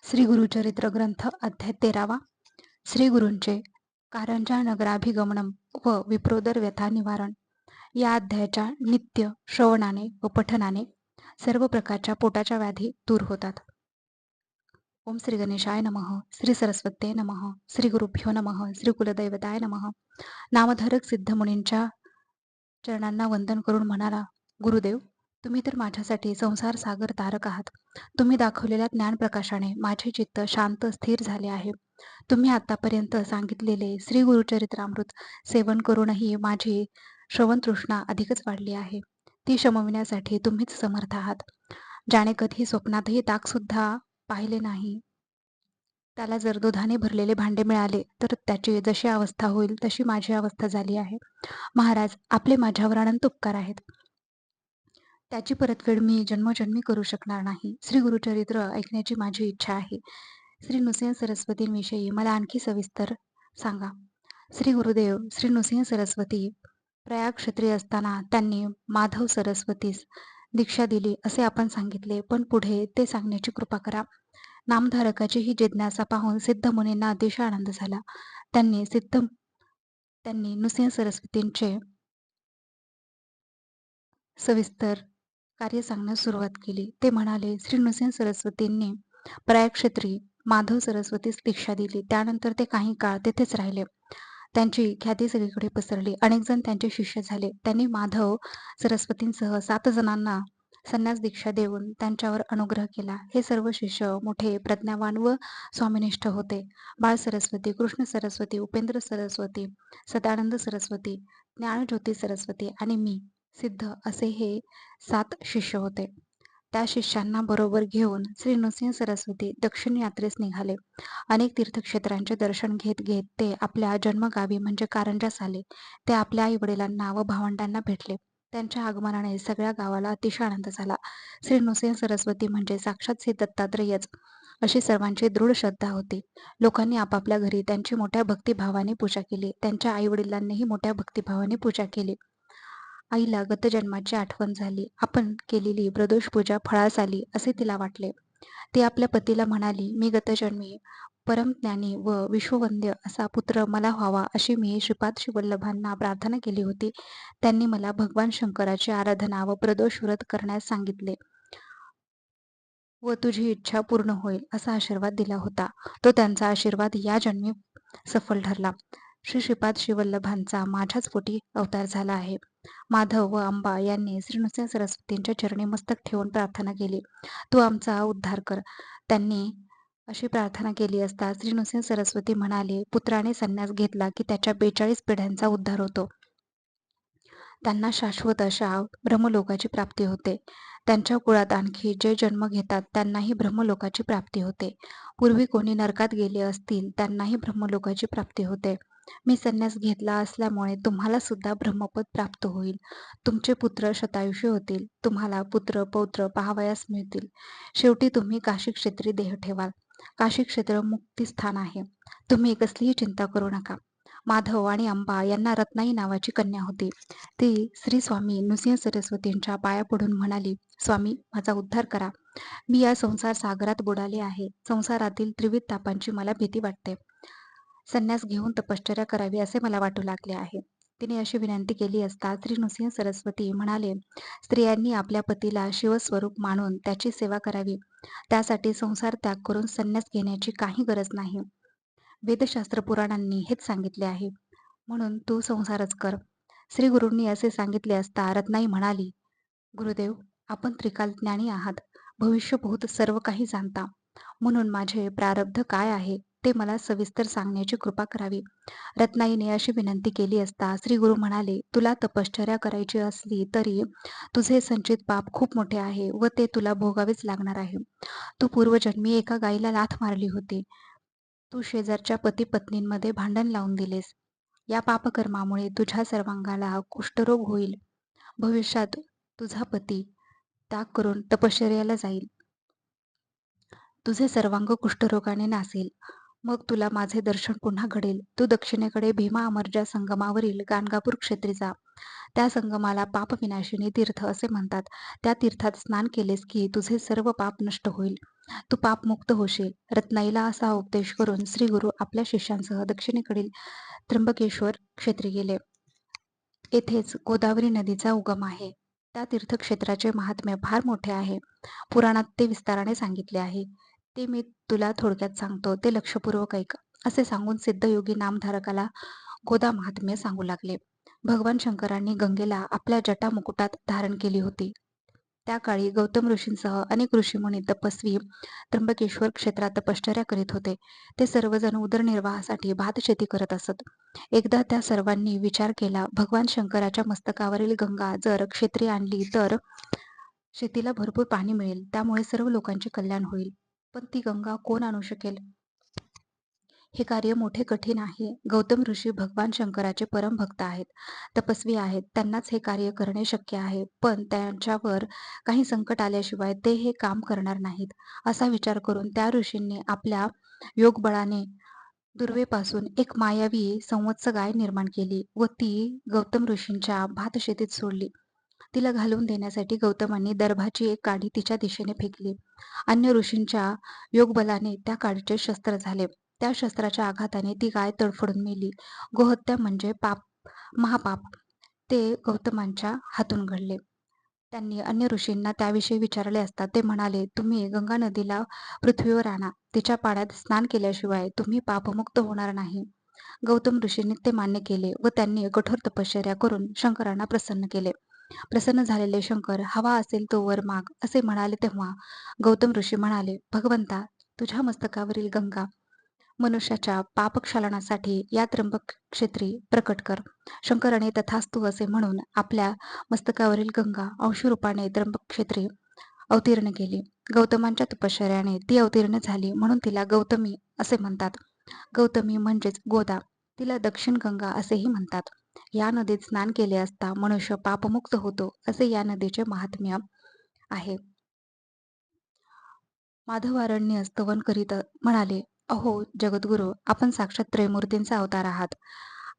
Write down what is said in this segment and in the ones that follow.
श्री गुरुचरित्र ग्रंथ अध्याय 13वा. श्री गुरूंचे कारंजा नगराभिगमनम व विप्रोदर व्यथा निवारण. या अध्यायाच्या नित्य श्रवणाने व पठनाने सर्व प्रकारच्या पोटाच्या व्याधी दूर होतात. ओम श्री गणेशाय नमः. श्री सरस्वते नमः. श्री गुरुभ्यो नमः. श्री कुलदैवताय नमः. नामधारक सिद्धमुनींच्या चरणांना वंदन करून म्हणाला, गुरुदेव, तुम्ही तर माझ्यासाठी संसार सागर तारक आहात. तुम्ही दाखवलेल्या ज्ञानप्रकाशाने माझे चित्त शांत स्थिर झाले आहे. तुम्ही आतापर्यंत सांगितलेले श्री गुरुचरित्रामृत सेवन करूनही माझी श्रवण तृष्णा अधिकच वाढली आहे. ती शमविण्यासाठी तुम्हीच समर्थ आहात. ज्याने कधी स्वप्नातही ताकसुद्धा पाहिले नाही, त्याला जर दुधाने भरलेले भांडे मिळाले तर त्याची जशी अवस्था होईल तशी माझी अवस्था झाली आहे. महाराज, आपले माझ्यावर अनंत उपकार आहेत. त्याची परतफेड मी जन्मोजन्मी करू शकणार नाही. श्री गुरुचरित्र ऐकण्याची माझी इच्छा आहे. श्री नृसिंह सरस्वतींविषयी मला आणखी सविस्तर सांगा. श्री गुरुदेव श्री नृसिंह सरस्वती प्रयाग क्षत्रिय असताना त्यांनी माधव सरस्वतीस दीक्षा दिली असे आपण सांगितले, पण पुढे ते सांगण्याची कृपा करा. नामधारकाची ही जिज्ञासा पाहून सिद्ध मुनींना अतिशय आनंद झाला. त्यांनी नृसिंह सरस्वतींचे सविस्तर कार्य सांगण्यास सुरुवात केली. ते म्हणाले, श्री नृसिंह सरस्वतींनी प्रयाग क्षेत्री माधव सरस्वतीस दीक्षा दिली. त्यानंतर ते काही काळ तेथेच राहिले. त्यांची ख्याती सगळीकडे पसरली. अनेक जण त्यांचे शिष्य झाले. त्यांनी माधव सरस्वतींसह 7 जणांना संन्यास दीक्षा देऊन त्यांच्यावर अनुग्रह केला. हे सर्व शिष्य मोठे प्रज्ञावान व स्वामिनिष्ठ होते. बाळ सरस्वती, कृष्ण सरस्वती, उपेंद्र सरस्वती, सदानंद सरस्वती, ज्ञानज्योती सरस्वती आणि मी सिद्ध असे हे 7 शिष्य होते. त्या शिष्यांना बरोबर घेऊन श्री नृसिंह सरस्वती दक्षिण यात्रेस निघाले. अनेक तीर्थक्षेत्रांचे दर्शन घेत घेत ते आपल्या जन्मगावी म्हणजे कारंजास आले. ते आपल्या आई वडिलांना व भावंडांना भेटले. त्यांच्या आगमनाने सगळ्या गावाला अतिशय आनंद झाला. श्री नृसिंह सरस्वती म्हणजे साक्षात श्री दत्तात्रेयच अशी सर्वांची दृढ श्रद्धा होती. लोकांनी आपापल्या घरी त्यांची मोठ्या भक्तिभावाने पूजा केली. त्यांच्या आई वडिलांनीही मोठ्या भक्तिभावाने पूजा केली. आईला गतजन्माची आठवण झाली. आपण केलेली प्रदोष पूजा फळास आली असे तिला वाटले. ती आपल्या पतीला म्हणाली, मी गतजन्मी परमज्ञानी व विश्ववंद्य असा पुत्र मला व्हावा अशी मी श्रीपाद श्रीवल्लभांना प्रार्थना केली होती. त्यांनी मला भगवान शंकराची आराधना व प्रदोष व्रत करण्यास सांगितले व तुझी इच्छा पूर्ण होईल असा आशीर्वाद दिला होता. तो त्यांचा आशीर्वाद या जन्मी सफल ठरला. श्रीपाद श्रीवल्लभांचा माझ्याच पोटी अवतार झाला आहे. माधव व अंबा यांनी श्री नृसिंह सरस्वतींच्या चरणी मस्तक ठेवून प्रार्थना केली, तू आमचा उद्धार कर. त्यांनी अशी प्रार्थना केली असता श्री नृसिंह सरस्वती म्हणाले, पुत्राने संन्यास घेतला की त्याच्या 42 पिढ्यांचा उद्धार होतो. त्यांना शाश्वत अशा ब्रह्मलोकाची प्राप्ती होते. त्यांच्या कुळात आणखी जे जन्म घेतात त्यांनाही ब्रह्मलोकाची प्राप्ती होते. पूर्वी कोणी नरकात गेले असतील त्यांनाही ब्रह्मलोकाची प्राप्ती होते. मी संन्यास घेतला असल्यामुळे तुम्हाला सुद्धा ब्रह्मपद प्राप्त होईल. तुमचे पुत्र शतायुषी होतील. तुम्हाला पुत्र पौत्र पाहावयास मिळतील. शेवटी तुम्ही काशी क्षेत्री देह ठेवाल. काशी क्षेत्र मुक्तिस्थान आहे. तुम्ही कसलीही चिंता करू नका. माधव आणि अंबा यांना रत्नाई नावाची कन्या होती. ती श्री स्वामी नृसिंह सरस्वतींच्या पाया पडून म्हणाली, स्वामी, माझा उद्धार करा. मी या संसार सागरात बुडाले आहे. संसारातील त्रिविध तापांची मला भीती वाटते. संन्यास घेऊन तपश्चर्या करावी असे मला वाटू लागले आहे. तिने अशी विनंती केली असता श्री नृसिंह सरस्वती म्हणाले, स्त्रियांनी आपल्या पतीला शिवस्वरूप मानून त्याची सेवा करावी. त्यासाठी संसार त्याग करून संन्यास घेण्याची काही गरज नाही. वेदशास्त्र पुराणांनी हेच सांगितले आहे. म्हणून तू संसारच कर. श्री गुरूंनी असे सांगितले असता रत्नाई म्हणाली, गुरुदेव, आपण त्रिकाल ज्ञानी आहात. भविष्यभूत सर्व काही जाणता. म्हणून माझे प्रारब्ध काय आहे ते मला सविस्तर सांगण्याची कृपा करावी. रत्नाईने अशी विनंती केली असता श्री गुरु म्हणाले, तुला तपश्चर्या करायची असली तरी तुझे संचित पाप खूप मोठे आहे व ते तुला भोगावेच लागणार आहे. तू पूर्वजन्मी एका गायीला लाथ मारली होती. तू शेजारच्या पती पत्नींमध्ये भांडण लावून दिलेस. या पापकर्मामुळे तुझ्या सर्वांगाला कुष्ठरोग होईल. भविष्यात तुझा पती त्याग करून तपश्चर्याला जाईल. तुझे सर्वांग कुष्ठरोगाने नासेल. मग तुला माझे दर्शन पुन्हा घडेल. तू दक्षिणेकडे भीमा अमरजा संगमावरील गाणगापूर क्षेत्री जा. त्या संगमाला पापविनाशिनी तीर्थ असे म्हणतात. त्या तीर्थात स्नान केलेस की तुझे सर्व पाप नष्ट होईल. तू पापमुक्त होशील. रत्नाईला असा उपदेश करून श्रीगुरु आपल्या शिष्यांसह दक्षिणेकडील त्र्यंबकेश्वर क्षेत्री गेले. येथेच गोदावरी नदीचा उगम आहे. त्या तीर्थक्षेत्राचे महात्म्य फार मोठे आहे. पुराणात ते विस्ताराने सांगितले आहे. ते मी तुला थोडक्यात सांगतो, ते लक्षपूर्वक ऐक. असे सांगून सिद्धयोगी नामधारकाला गोदा महात्म्य सांगू लागले. भगवान शंकरांनी गंगेला आपल्या जटा मुकुटात धारण केली होती. त्या काळी गौतम ऋषींसह अनेक ऋषीमुनी तपस्वी त्र्यंबकेश्वर क्षेत्रात तपश्चर्या करीत होते. ते सर्वजण उदरनिर्वाहासाठी भातशेती करत असत. एकदा त्या सर्वांनी विचार केला, भगवान शंकराच्या मस्तकावरील गंगा जर क्षेत्री आणली तर शेतीला भरपूर पाणी मिळेल, त्यामुळे सर्व लोकांचे कल्याण होईल. पण ती गंगा कोण आणू शकेल? हे कार्य मोठे कठीण आहे. गौतम ऋषी भगवान शंकराचे परम भक्त आहेत, तपस्वी आहेत. त्यांनाच हे कार्य करणे शक्य आहे. पण त्यांच्यावर काही संकट आल्याशिवाय ते हे काम करणार नाहीत. असा विचार करून त्या ऋषींनी आपल्या योगबळाने दुर्वेपासून एक मायावी संवत्स गाय निर्माण केली व ती गौतम ऋषींच्या भातशेतीत सोडली. तिला घालवून देण्यासाठी गौतमांनी दर्भाची एक काडी तिच्या दिशेने फेकली. अन्य ऋषींच्या योगबलाने त्या काडीचे शस्त्र झाले. त्या शस्त्राच्या आघाताने ती गाय तडफडून मेली. गोहत्या म्हणजे पाप, महापाप ते गौतमांच्या हातून घडले. त्यांनी अन्य ऋषींना त्याविषयी विचारले असता ते म्हणाले, तुम्ही गंगा नदीला पृथ्वीवर आणा. तिच्या पाण्यात स्नान केल्याशिवाय तुम्ही पापमुक्त होणार नाही. गौतम ऋषींनी ते मान्य केले व त्यांनी कठोर तपश्चर्या करून शंकरांना प्रसन्न केले. प्रसन्न झालेले शंकर हवा असेल तो वर माग असे म्हणाले तेव्हा गौतम ऋषी म्हणाले, भगवंता, तुझ्या मस्तकावरील गंगा मनुष्याच्या पापक्षालनासाठी या त्र्यंबक क्षेत्री प्रकट कर. शंकराने तथास्तु असे म्हणून आपल्या मस्तकावरील गंगा अंशरूपाने त्र्यंबक क्षेत्री अवतीर्ण केली. गौतमांच्या तपश्चर्याने ती अवतीर्ण झाली म्हणून तिला गौतमी असे म्हणतात. गौतमी म्हणजेच गोदा. तिला दक्षिण गंगा असेही म्हणतात. या नदीत स्नान केले असता मनुष्य पापमुक्त होतो असे या नदीचे महात्म्य आहे. माधवारण्य स्तवन करीत म्हणाले, अहो जगद्गुरु, आपण साक्षात त्रयमूर्तींचा अवतार आहात.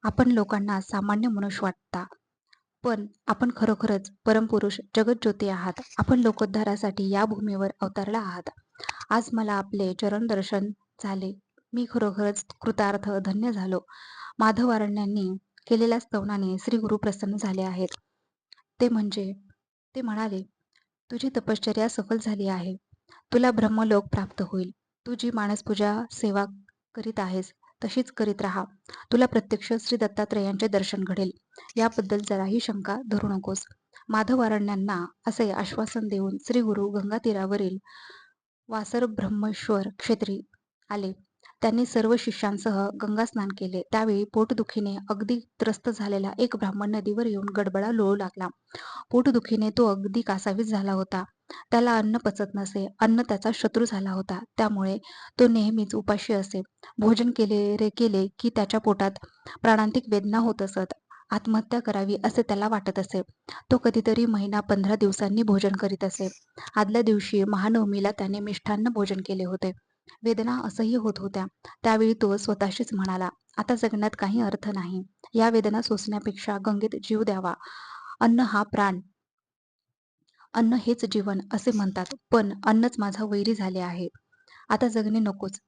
आपण लोकांना सामान्य मनुष्य वाटता, पण आपण खरोखरच परमपुरुष जगज्योती आहात. आपण लोकोद्धारासाठी या भूमीवर अवतरला आहात. आज मला आपले चरण दर्शन झाले. मी खरोखरच कृतार्थ धन्य झालो. माधवारण्यांनी केलेल्या स्तवनाने श्री गुरु प्रसन्न झाले आहेत. ते म्हणाले, तुझी तपश्चर्या सफल झाली आहे. तुला ब्रह्मलोक प्राप्त होईल. तू जी मानसपूजा सेवा करीत आहेस तशीच करीत राहा. तुला प्रत्यक्ष श्री दत्तात्रयांचे दर्शन घडेल. याबद्दल जराही शंका धरू नकोस. माधवारण्यांना असे आश्वासन देऊन श्री गुरु गंगा तीरावरील वासर ब्रह्मेश्वर क्षेत्री आले. त्यांनी सर्व शिष्यांसह गंगा स्नान केले. त्यावेळी पोटदुखीने अगदी त्रस्त झालेला एक ब्राह्मण नदीवर येऊन गडबडा लोळू लागला. पोटदुखीने तो अगदी कासावीस झाला होता. त्याला अन्न पचत नसे. अन्न त्याचा शत्रू झाला होता. त्यामुळे तो नेहमीच उपाशी असे. भोजन केले की त्याच्या पोटात प्राणांतिक वेदना होत असत. आत्महत्या करावी असे त्याला वाटत असे. तो कधीतरी महिना 15 दिवसांनी भोजन करीत असे. आदल्या दिवशी महानवमीला त्याने मिष्ठान्न भोजन केले होते. वेदना असह्य होत होत्या. त्यावेळी तो स्वतःशीच म्हणाला, आता जगण्यात काही अर्थ नाही. या वेदना सोसण्यापेक्षा गंगेत जीव द्यावा. अन्न हा प्राण, अन्न हेच जीवन असे म्हणतात, पण अन्नच माझा वैरी झाले आहे. आता जगणे नकोच,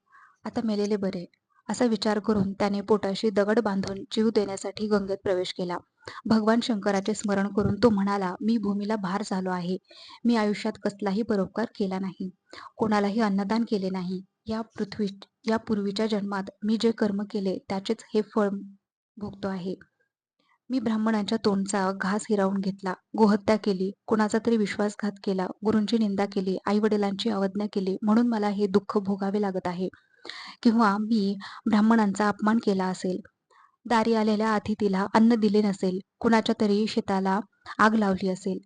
आता मेलेले बरे. असा विचार करून त्याने पोटाशी दगड बांधून जीव देण्यासाठी गंगेत प्रवेश केला. भगवान शंकराचे स्मरण करून तो म्हणाला, मी भूमीला भार झालो आहे. मी आयुष्यात कसलाही परोपकार केला नाही, कोणालाही अन्नदान केले नाही. या पूर्वीच्या जन्मात मी जे कर्म केले त्याचेच हे फळ भोगतो आहे. मी ब्राह्मणांच्या तोंडचा घास हिरावून घेतला, गोहत्या केली, कुणाचा तरी विश्वासघात केला, गुरूंची निंदा केली, आईवडिलांची अवज्ञा केली, म्हणून मला हे दुःख भोगावे लागत आहे. किंवा मी ब्राह्मणांचा अपमान केला असेल, दारी आलेल्या अतिथीला अन्न दिले नसेल, कुणाच्या तरी शेताला आग लावली असेल,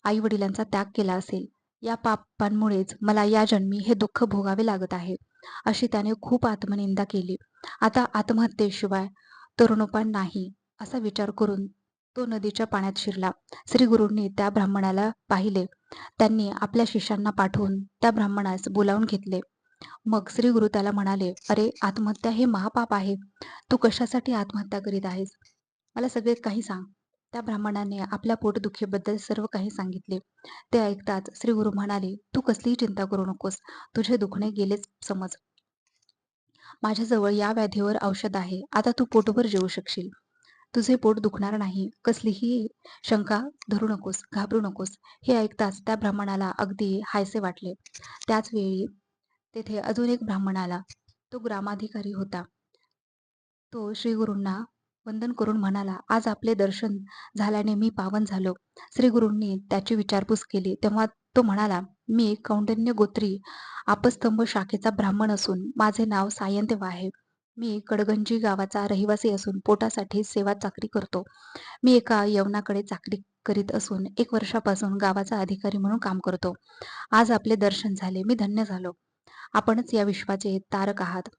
आईवडिलांचा त्याग केला असेल. या पापांमुळेच मला या जन्मी हे दुःख भोगावे लागत आहे. अशी त्याने खूप आत्मनिंदा केली. आता आत्महत्येशिवाय तरुणोपाय नाही असा विचार करून तो नदीच्या पाण्यात शिरला. श्री गुरूंनी त्या ब्राह्मणाला पाहिले. त्यांनी आपल्या शिष्यांना पाठवून त्या ब्राह्मणास बोलावून घेतले. मग श्री गुरु त्याला म्हणाले, अरे, आत्महत्या हे महापाप आहे. तू कशासाठी आत्महत्या करीत आहेस? मला सगळे काही सांग. त्या ब्राह्मणाने आपल्या पोटदुखीबद्दल सर्व काही सांगितले. ते ऐकताच श्री गुरु म्हणाले, "तू कसलीही चिंता करू नकोस. तुझे दुखणे गेलेच समज. माझ्याजवळ या व्याधीवर औषध आहे. आता तू पोटभर जेवू शकशील. तुझे पोट दुखणार नाही. कसलीही शंका धरू नकोस, घाबरू नकोस." हे ऐकताच त्या ब्राह्मणाला अगदी हायसे वाटले. त्याच वेळी तेथे अजून एक ब्राह्मण आला. तो ग्रामाधिकारी होता. तो श्री गुरूंना वंदन करून म्हणाला, "आज आपले दर्शन झाल्याने मी पावन झालो." श्री गुरूंनी त्याची विचारपूस केली. तेव्हा तो म्हणाला, "मी कौंडिण्य गोत्री आपस्तंभ शाखेचा ब्राह्मण असून माझे नाव सायंतेव आहे. मी कडगंजी गावाचा रहिवासी असून पोटासाठी सेवा चाकरी करतो. मी एका यवनाकडे चाकरी करीत असून 1 वर्षापासून गावाचा अधिकारी म्हणून काम करतो. आज आपले दर्शन झाले. मी धन्य झालो. आपणच या विश्वाचे तारक आहात.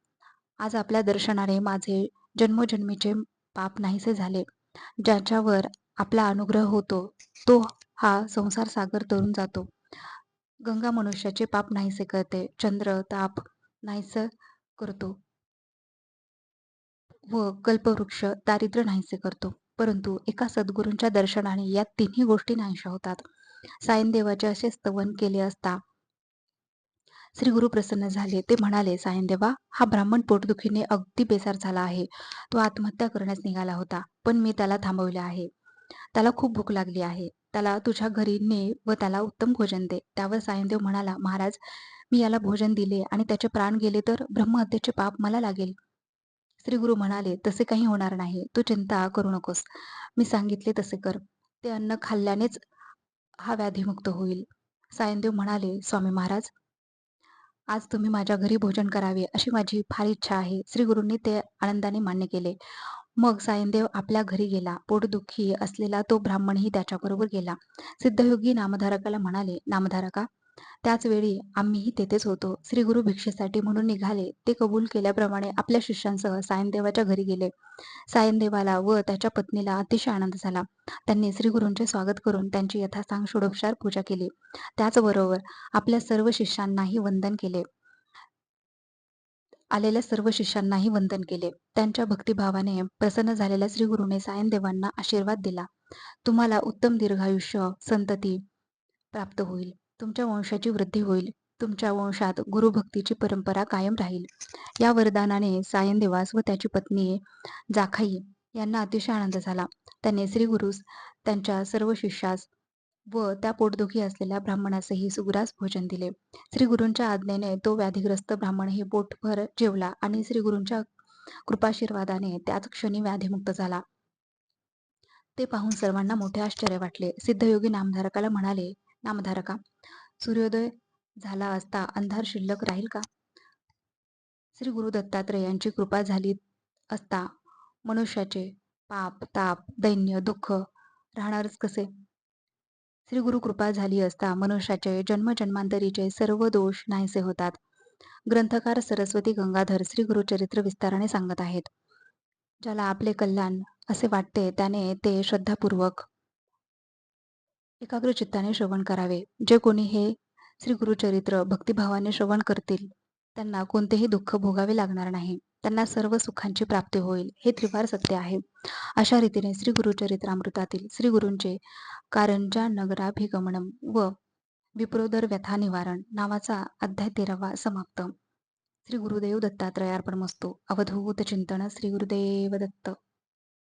आज आपल्या दर्शनाने माझे जन्मोजन्मीचे पाप नाहीसे झाले. ज्याच्यावर आपला अनुग्रह होतो तो हा संसार सागर तरून जातो. गंगा मनुष्याचे पाप नाहीसे करते. चंद्र ताप नाहीसे करतो व कल्पवृक्ष दारिद्र्य नाहीसे करतो. परंतु एका सद्गुरूंच्या दर्शनाने या तिन्ही गोष्टी नाहीशा होतात." सायनदेवाचे असे स्तवन केले असता श्री गुरु प्रसन्न झाले. ते म्हणाले, "सायनदेवा, हा ब्राह्मण पोटदुखीने अगदी बेजार झाला आहे. तो आत्महत्या करण्यास निघाला होता, पण मी त्याला थांबवले आहे. त्याला खूप भूक लागली आहे. त्याला तुझ्या घरी ने व त्याला उत्तम भोजन दे." त्यावर सायनदेव म्हणाला, "महाराज, मी याला भोजन दिले आणि त्याचे प्राण गेले तर ब्रह्महत्येचे पाप मला लागेल." श्री गुरु म्हणाले, "तसे काही होणार नाही. तू चिंता करू नकोस. मी सांगितले तसे कर. ते अन्न खाल्ल्यानेच हा व्याधीमुक्त होईल." सायनदेव म्हणाले, "स्वामी महाराज, आज तुम्ही माझ्या घरी भोजन करावे अशी माझी फार इच्छा आहे." श्री गुरूंनी ते आनंदाने मान्य केले. मग सायनदेव आपल्या घरी गेला. पोटदुःखी असलेला तो ब्राह्मणही त्याच्याबरोबर गेला. सिद्धयोगी नामधारकाला म्हणाले, "नामधारका, त्याच वेळी आम्हीही तेथेच होतो. श्री गुरु भिक्षेसाठी म्हणून निघाले. ते कबूल केल्याप्रमाणे आपल्या शिष्यांसह सायनदेवाच्या घरी गेले. सायनदेवाला व त्याच्या पत्नीला अतिशय आनंद झाला. त्यांनी श्री गुरूंचे स्वागत करून त्यांची यथासांग षोडोपचार पूजा केली. त्याचबरोबर आपल्या सर्व शिष्यांनाही वंदन केले. आलेल्या सर्व शिष्यांनाही वंदन केले. त्यांच्या भक्तिभावाने प्रसन्न झालेल्या श्री गुरुने सायनदेवांना आशीर्वाद दिला. "तुम्हाला उत्तम दीर्घायुष्य, संतती प्राप्त होईल. तुमच्या वंशाची वृद्धी होईल. तुमच्या वंशात गुरुभक्तीची परंपरा कायम राहील." या वरदानाने सायनदेवास व त्याची पत्नी जाखाई यांना अतिशय आनंद झाला. त्यांनी श्री गुरुस, त्यांच्या सर्व शिष्यास व त्या पोटदुखी असलेल्या ब्राह्मणासही सुग्रास भोजन दिले. श्री गुरूंच्या आज्ञेने तो व्याधिग्रस्त ब्राह्मणही पोटभर जेवला आणि श्री गुरूंच्या कृपाशीर्वादाने त्याच क्षणी व्याधीमुक्त झाला. ते पाहून सर्वांना मोठे आश्चर्य वाटले. सिद्धयोगी नामधारकाला म्हणाले, "नामधारका, सूर्योदय झाला असता अंधार शिल्लक राहील का? श्री गुरु दत्तात्रेयांची कृपा झाली असता मनुष्याचे पाप, ताप, दैन्य, दुःख राहणारच कसे? श्री गुरु कृपा झाली असता मनुष्याचे जन्मजन्मांतरीचे सर्व दोष नाहीसे होतात." ग्रंथकार सरस्वती गंगाधर श्री गुरुचरित्र विस्ताराने सांगत आहेत. ज्याला आपले कल्याण असे वाटते त्याने ते श्रद्धापूर्वक एकाग्र चित्ताने श्रवण करावे. जे कोणी हे श्री गुरुचरित्र भक्तिभावाने श्रवण करतील त्यांना कोणतेही दुःख भोगावे लागणार नाही. त्यांना सर्व सुखांची प्राप्ती होईल. हे त्रिवार सत्य आहे. अशा रीतीने श्री गुरुचरित्रामृतातील श्री गुरूंचे कारंजा नगराभिगमनम व विप्रोदर व्यथा निवारण नावाचा अध्याय 13वा समाप्त. श्री गुरुदेव दत्तात्रयार्पणमस्तु. अवधूत चिंतन श्री गुरुदेव दत्त.